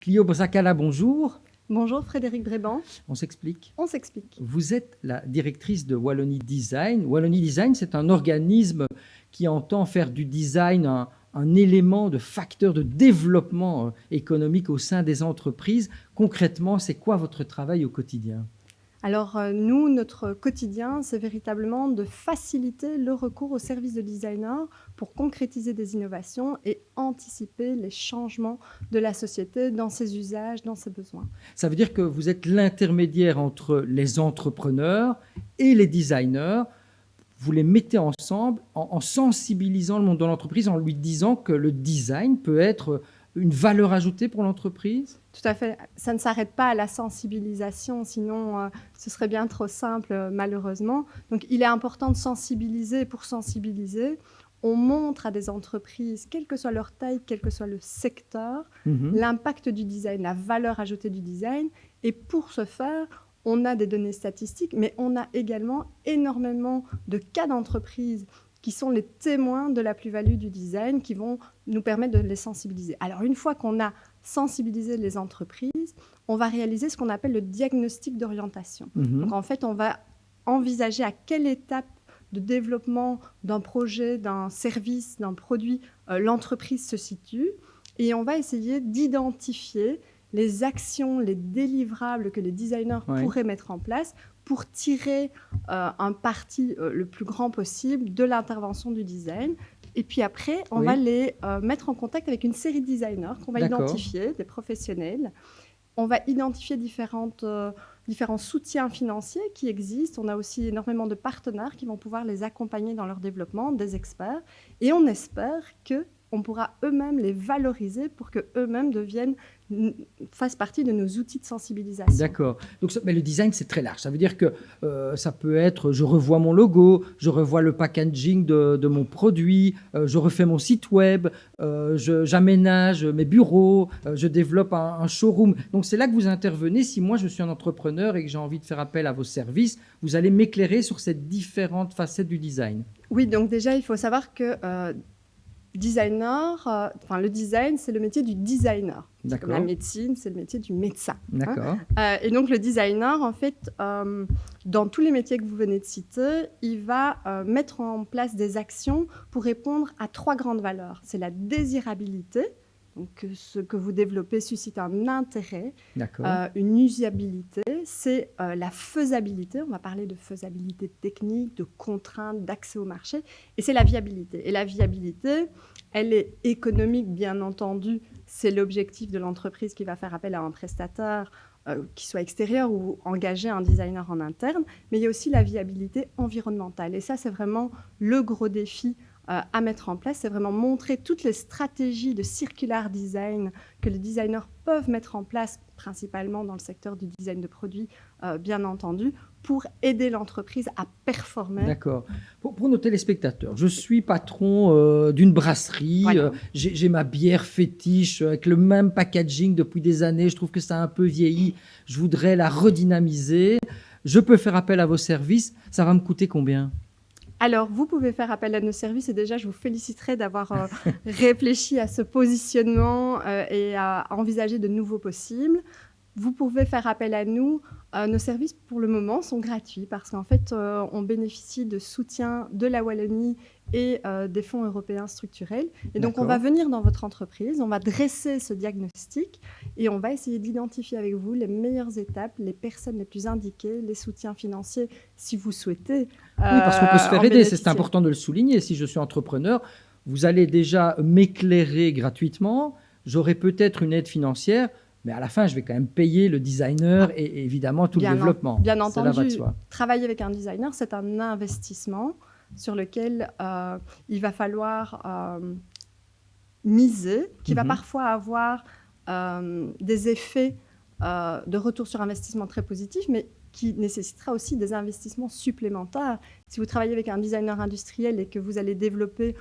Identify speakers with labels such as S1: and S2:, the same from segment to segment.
S1: Clio Bosakala, bonjour.
S2: Bonjour Frédéric Bréban.
S1: On s'explique.
S2: On s'explique.
S1: Vous êtes la directrice de Wallonie Design. Wallonie Design, c'est un organisme qui entend faire du design un élément de facteur de développement économique au sein des entreprises. Concrètement, c'est quoi votre travail au quotidien ?
S2: Alors nous, notre quotidien, c'est véritablement de faciliter le recours aux services de designers pour concrétiser des innovations et anticiper les changements de la société dans ses usages, dans ses besoins.
S1: Ça veut dire que vous êtes l'intermédiaire entre les entrepreneurs et les designers. Vous les mettez ensemble en sensibilisant le monde de l'entreprise, en lui disant que le design peut être une valeur ajoutée pour l'entreprise ?
S2: Tout à fait. Ça ne s'arrête pas à la sensibilisation, sinon ce serait bien trop simple, malheureusement. Donc il est important de sensibiliser. Pour sensibiliser, on montre à des entreprises, quelle que soit leur taille, quel que soit le secteur, l'impact du design, la valeur ajoutée du design. Et pour ce faire, on a des données statistiques, mais on a également énormément de cas d'entreprises qui sont les témoins de la plus-value du design, qui vont nous permettre de les sensibiliser. Alors, une fois qu'on a sensibilisé les entreprises, on va réaliser ce qu'on appelle le diagnostic d'orientation. Donc, en fait, on va envisager à quelle étape de développement d'un projet, d'un service, d'un produit, l'entreprise se situe, et on va essayer d'identifier les actions, les délivrables que les designers pourraient mettre en place pour tirer un parti le plus grand possible de l'intervention du design. Et puis après, on va les mettre en contact avec une série de designers qu'on va identifier, des professionnels. On va identifier différents soutiens financiers qui existent. On a aussi énormément de partenaires qui vont pouvoir les accompagner dans leur développement, des experts. Et on espère qu'on pourra eux-mêmes les valoriser pour qu'eux-mêmes fassent partie de nos outils de sensibilisation.
S1: D'accord. Donc, mais le design, c'est très large. Ça veut dire que ça peut être, je revois mon logo, je revois le packaging de mon produit, je refais mon site web, j'aménage mes bureaux, je développe un showroom. Donc, c'est là que vous intervenez. Si moi, je suis un entrepreneur et que j'ai envie de faire appel à vos services, vous allez m'éclairer sur ces différentes facettes du design.
S2: Oui, donc déjà, il faut savoir que le design, c'est le métier du designer. Comme la médecine, c'est le métier du médecin.
S1: D'accord.
S2: Et donc, le designer, en fait, dans tous les métiers que vous venez de citer, il va mettre en place des actions pour répondre à 3 grandes valeurs. C'est la désirabilité, donc ce que vous développez suscite un intérêt, une usabilité, c'est la faisabilité, on va parler de faisabilité technique, de contraintes, d'accès au marché, et c'est la viabilité. Et la viabilité, elle est économique, bien entendu, c'est l'objectif de l'entreprise qui va faire appel à un prestataire qui soit extérieur ou engager un designer en interne, mais il y a aussi la viabilité environnementale. Et ça, c'est vraiment le gros défi à mettre en place, c'est vraiment montrer toutes les stratégies de circular design que les designers peuvent mettre en place, principalement dans le secteur du design de produits, bien entendu, pour aider l'entreprise à performer.
S1: D'accord. Pour nos téléspectateurs, je suis patron d'une brasserie, j'ai ma bière fétiche avec le même packaging depuis des années, je trouve que ça a un peu vieilli, je voudrais la redynamiser, je peux faire appel à vos services, ça va me coûter combien ?
S2: Alors, vous pouvez faire appel à nos services et déjà, je vous féliciterai d'avoir réfléchi à ce positionnement et à envisager de nouveaux possibles. Vous pouvez faire appel à nous. Nos services, pour le moment, sont gratuits parce qu'en fait, on bénéficie de soutien de la Wallonie et des fonds européens structurels. Et donc, on va venir dans votre entreprise, on va dresser ce diagnostic et on va essayer d'identifier avec vous les meilleures étapes, les personnes les plus indiquées, les soutiens financiers, si vous souhaitez.
S1: Oui, parce qu'on peut se faire aider, c'est important de le souligner. Si je suis entrepreneur, vous allez déjà m'éclairer gratuitement, j'aurai peut-être une aide financière, mais à la fin, je vais quand même payer le designer et évidemment tout le développement.
S2: Bien entendu, travailler avec un designer, c'est un investissement sur lequel il va falloir miser, qui va parfois avoir des effets de retour sur investissement très positifs, mais qui nécessitera aussi des investissements supplémentaires. Si vous travaillez avec un designer industriel et que vous allez développer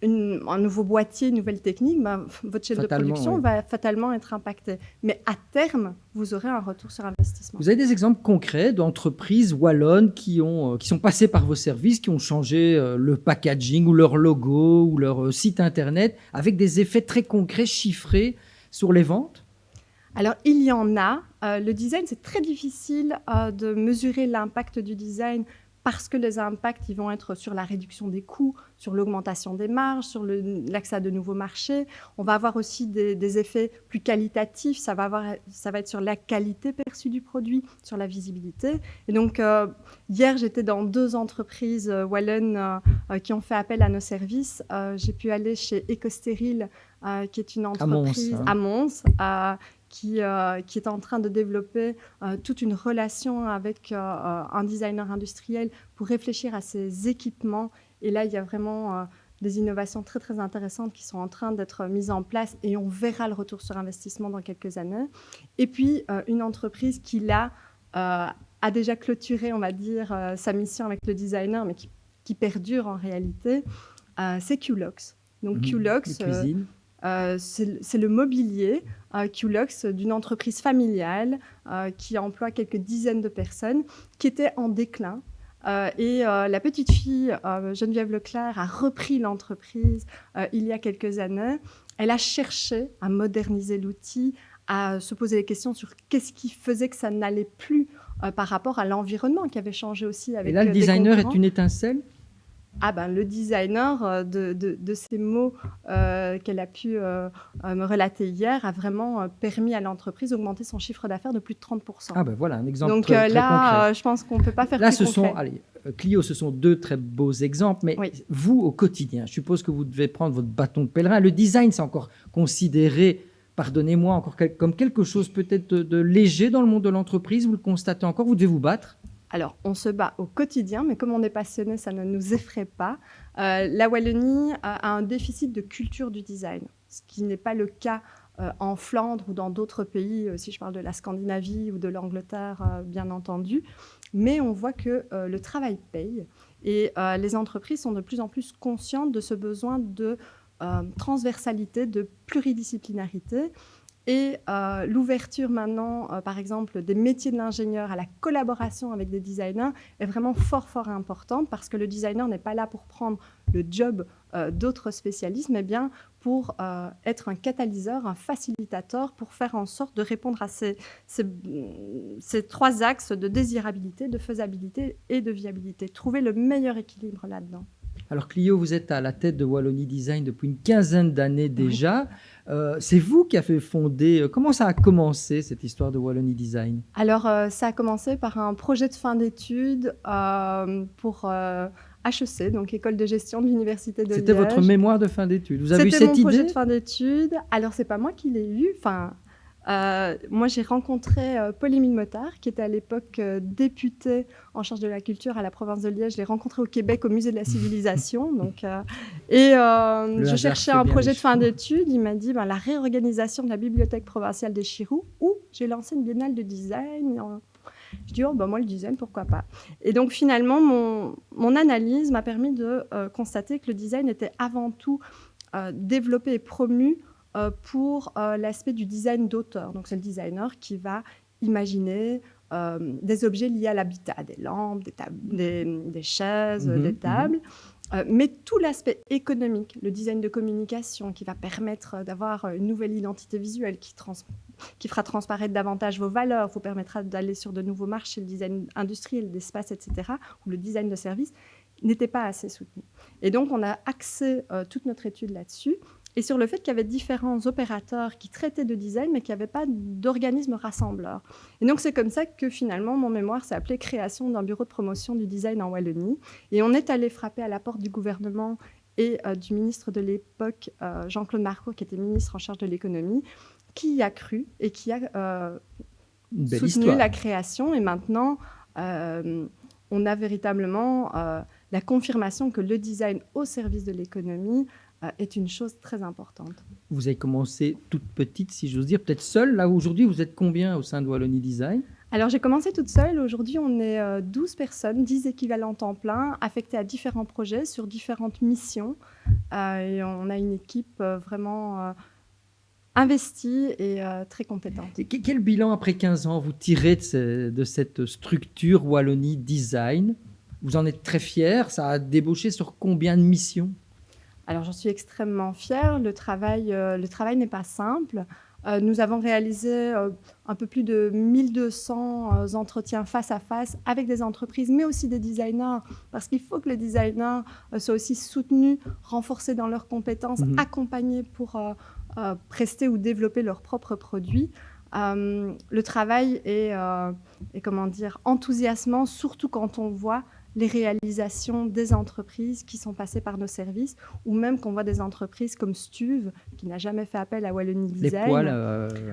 S2: un nouveau boîtier, une nouvelle technique, votre chaîne de production va fatalement être impactée. Mais à terme, vous aurez un retour sur investissement.
S1: Vous avez des exemples concrets d'entreprises wallonnes qui sont passées par vos services, qui ont changé le packaging ou leur logo ou leur site internet avec des effets très concrets, chiffrés sur les ventes ?
S2: Alors, il y en a. Le design, c'est très difficile de mesurer l'impact du design parce que les impacts, ils vont être sur la réduction des coûts, sur l'augmentation des marges, sur l'accès à de nouveaux marchés. On va avoir aussi des effets plus qualitatifs. Ça va être sur la qualité perçue du produit, sur la visibilité. Et donc, hier, j'étais dans 2 entreprises wallonnes qui ont fait appel à nos services. J'ai pu aller chez Ecostérile, qui est une entreprise à Mons, qui est en train de développer toute une relation avec un designer industriel pour réfléchir à ses équipements. Et là, il y a vraiment des innovations très, très intéressantes qui sont en train d'être mises en place et on verra le retour sur investissement dans quelques années. Et puis, une entreprise qui, là, a déjà clôturé, on va dire, sa mission avec le designer, mais qui perdure en réalité, c'est Qlox. Donc, Qlox... c'est le mobilier Qlox d'une entreprise familiale qui emploie quelques dizaines de personnes, qui était en déclin. Et la petite fille, Geneviève Leclerc, a repris l'entreprise il y a quelques années. Elle a cherché à moderniser l'outil, à se poser des questions sur qu'est-ce qui faisait que ça n'allait plus par rapport à l'environnement qui avait changé aussi avec des concurrents.
S1: Et là, le designer est une étincelle ?
S2: Le designer, de ces mots qu'elle a pu me relater hier, a vraiment permis à l'entreprise d'augmenter son chiffre d'affaires de plus de 30%.
S1: Voilà, un exemple
S2: Donc
S1: très
S2: là,
S1: concret.
S2: je pense qu'on ne peut pas faire plus concret.
S1: Clio, ce sont 2 très beaux exemples, mais
S2: oui.
S1: Vous, au quotidien, je suppose que vous devez prendre votre bâton de pèlerin. Le design, c'est encore considéré, pardonnez-moi, encore comme quelque chose peut-être de léger dans le monde de l'entreprise. Vous le constatez encore, vous devez vous battre.
S2: Alors, on se bat au quotidien, mais comme on est passionné, ça ne nous effraie pas. La Wallonie a un déficit de culture du design, ce qui n'est pas le cas en Flandre ou dans d'autres pays, si je parle de la Scandinavie ou de l'Angleterre, bien entendu. Mais on voit que le travail paye et les entreprises sont de plus en plus conscientes de ce besoin de transversalité, de pluridisciplinarité. Et l'ouverture maintenant, par exemple, des métiers de l'ingénieur à la collaboration avec des designers est vraiment fort, fort importante parce que le designer n'est pas là pour prendre le job d'autres spécialistes, mais bien pour être un catalyseur, un facilitateur pour faire en sorte de répondre à ces 3 axes de désirabilité, de faisabilité et de viabilité. Trouver le meilleur équilibre là-dedans.
S1: Alors Clio, vous êtes à la tête de Wallonie Design depuis une quinzaine d'années déjà. Oui. C'est vous qui avez fondé... Comment ça a commencé, cette histoire de Wallonie Design ?
S2: Alors, ça a commencé par un projet de fin d'études pour HEC, donc École de gestion de l'Université de Liège.
S1: C'était votre mémoire de fin d'études. Vous avez eu cette idée ?
S2: C'était mon projet de fin d'études. Alors, ce n'est pas moi qui l'ai eu. Moi, j'ai rencontré Paul-Émile Motard, qui était à l'époque député en charge de la culture à la province de Liège. Je l'ai rencontré au Québec, au Musée de la Civilisation. Je cherchais un projet de fin d'études. Il m'a dit la réorganisation de la bibliothèque provinciale des Chirous, où j'ai lancé une biennale de design. Je dis, moi, le design, pourquoi pas. Et donc, finalement, mon analyse m'a permis de constater que le design était avant tout développé et promu pour l'aspect du design d'auteur. Donc, c'est le designer qui va imaginer des objets liés à l'habitat, des lampes, des chaises, des tables, mais tout l'aspect économique, le design de communication qui va permettre d'avoir une nouvelle identité visuelle qui fera transparaître davantage vos valeurs, vous permettra d'aller sur de nouveaux marchés, le design industriel, d'espace, etc., ou le design de service, n'était pas assez soutenu. Et donc, on a axé toute notre étude là-dessus, et sur le fait qu'il y avait différents opérateurs qui traitaient de design, mais qu'il n'y avait pas d'organisme rassembleur. Et donc, c'est comme ça que finalement, mon mémoire s'est appelé « Création d'un bureau de promotion du design en Wallonie ». Et on est allé frapper à la porte du gouvernement et du ministre de l'époque, Jean-Claude Marcourt, qui était ministre en charge de l'économie, qui y a cru et qui a soutenu la création. Et maintenant, on a véritablement la confirmation que le design au service de l'économie est une chose très importante.
S1: Vous avez commencé toute petite, si j'ose dire, peut-être seule. Là, aujourd'hui, vous êtes combien au sein de Wallonie Design ?
S2: Alors, j'ai commencé toute seule. Aujourd'hui, on est 12 personnes, 10 équivalents temps plein, affectés à différents projets, sur différentes missions. Et on a une équipe vraiment investie et très compétente.
S1: Et quel bilan, après 15 ans, vous tirez de cette structure Wallonie Design ? Vous en êtes très fière. Ça a débauché sur combien de missions ?
S2: Alors, j'en suis extrêmement fière. Le travail n'est pas simple. Nous avons réalisé un peu plus de 1200 entretiens face à face avec des entreprises, mais aussi des designers, parce qu'il faut que les designers soient aussi soutenus, renforcés dans leurs compétences, accompagnés pour prester ou développer leurs propres produits. Le travail est enthousiasmant, surtout quand on voit les réalisations des entreprises qui sont passées par nos services, ou même qu'on voit des entreprises comme Stuve, qui n'a jamais fait appel à Wallonie Design.
S1: Les poêles,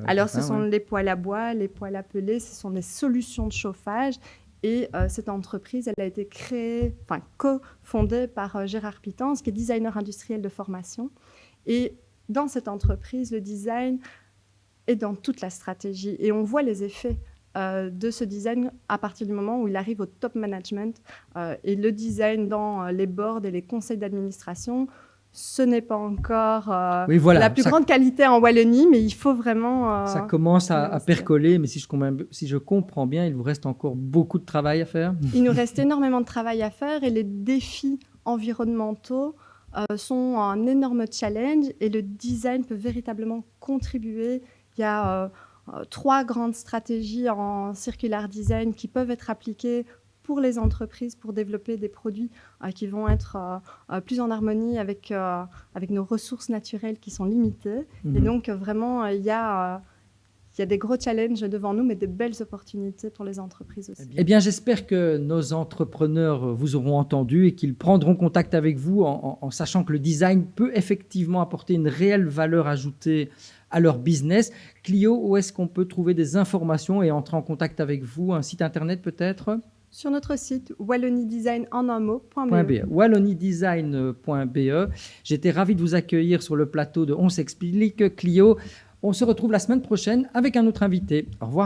S2: alors, ce sont les poêles à bois, les poêles à peler, ce sont des solutions de chauffage. Et cette entreprise, elle a été co-fondée par Gérard Pitance, qui est designer industriel de formation. Et dans cette entreprise, le design est dans toute la stratégie. Et on voit les effets de ce design à partir du moment où il arrive au top management. Et le design dans les boards et les conseils d'administration, ce n'est pas encore la plus grande qualité en Wallonie, mais il faut vraiment...
S1: ça commence à percoler, mais si je comprends bien, il vous reste encore beaucoup de travail à faire.
S2: Il nous reste énormément de travail à faire et les défis environnementaux sont un énorme challenge et le design peut véritablement contribuer. Il y a 3 grandes stratégies en circular design qui peuvent être appliquées pour les entreprises pour développer des produits qui vont être plus en harmonie avec nos ressources naturelles qui sont limitées. Et donc, vraiment, il y a des gros challenges devant nous, mais de belles opportunités pour les entreprises aussi.
S1: Eh bien, j'espère que nos entrepreneurs vous auront entendu et qu'ils prendront contact avec vous en sachant que le design peut effectivement apporter une réelle valeur ajoutée à leur business. Clio, où est-ce qu'on peut trouver des informations et entrer en contact avec vous? Un site internet peut-être?
S2: Sur notre site wallonidesign.be.
S1: wallonidesign.be. J'étais ravi de vous accueillir sur le plateau de On s'explique. Clio, on se retrouve la semaine prochaine avec un autre invité. Au revoir.